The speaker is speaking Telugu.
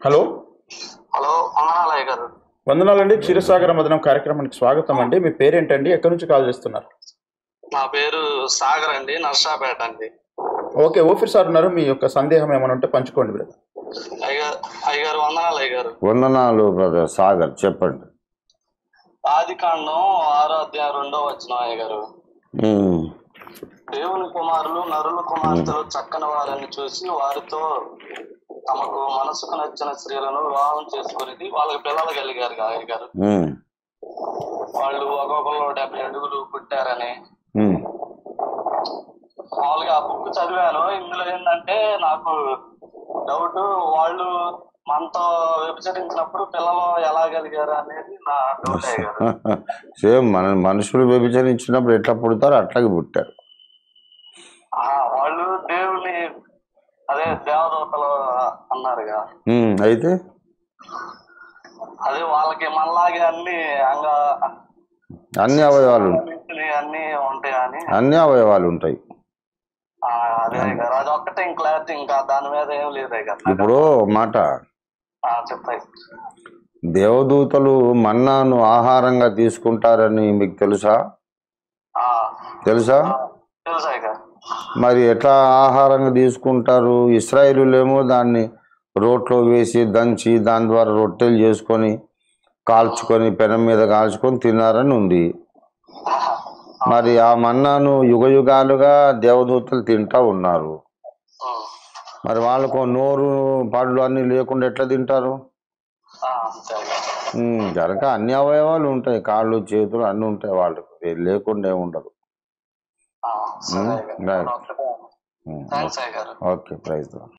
హలో. హలో, వందనాలయ్య గారు. వందనాలండి. క్షీరసాగర మదనం కార్యక్రమానికి స్వాగతం అండి. మీ పేరేంటండి? ఎక్కడి నుంచి కాల్ చేస్తున్నారు? నా పేరు సాగర్ అండి, నర్సాపేట అండి. ఓకే, ఓఫీర్ సార్ ఉన్నారు. మీ యొక్క సందేహం ఏమైనా ఉంటే పంచుకోండి బ్రదర్. అయ్యగారు వందనాలు అయ్యగారు. వందనాలు బ్రదర్ సాగర్, చెప్పండి. ఆదికాండం 6వ అధ్యాయం 2వ వచనం అయ్యగారు. దేవుని కుమారులు నరుల కుమార్తెలు చక్కని వారిని చూసి వారితో తమకు మనసుకు నచ్చిన స్త్రీలను వివాహం చేసుకుని వాళ్ళకి పిల్లలు కలిగారు అయ్యగారు. వాళ్ళు ఒక్కొక్కరు 70 అడుగులు పుట్టారని మామూలుగా ఆ బుక్ చదివాను. ఇందులో ఏంటంటే నాకు డౌట్, వాళ్ళు మనతో విభజించినప్పుడు పిల్లలు ఎలా కలిగారు అనేది నా డౌట్ అయ్యారు. సేమ్ మనుషులు విభజించినప్పుడు ఎట్లా పుడతారో అట్లాగే పుట్టారు. వాళ్ళు దేవుని అదే దేవదూతలు అన్నారుగా, అయితే అదే వాళ్ళకి మనలాగే అన్ని అవయవాలు అన్ని ఉంటాయని. అన్ని అవయవాలు ఉంటాయి. అదే గారు, అది ఒక్కటే క్లారిటీ, ఇంకా దాని మీద ఏం లేదే కదా. ఇప్పుడు మాట చెప్పాయి, దేవదూతలు మన్నాను ఆహారంగా తీసుకుంటారని మీకు తెలుసా? తెలుసా? మరి ఎట్లా ఆహారంగా తీసుకుంటారు? ఇశ్రాయేలులేమో దాన్ని రోట్లో వేసి దంచి దాని ద్వారా రొట్టెలు చేసుకొని కాల్చుకొని పెనం మీద కాల్చుకొని తిన్నారని ఉంది. మరి ఆ మన్నాను యుగ యుగాలుగా దేవదూతలు తింటా ఉన్నారు. మరి వాళ్ళకు నోరు పళ్ళు అన్ని లేకుండా ఎట్లా తింటారు? కనుక అన్ని అవయవాలు ఉంటాయి, కాళ్ళు చేతులు అన్ని ఉంటాయి, వాళ్ళకు లేకుండా ఉండదు. Okay, prize. Okay, praise.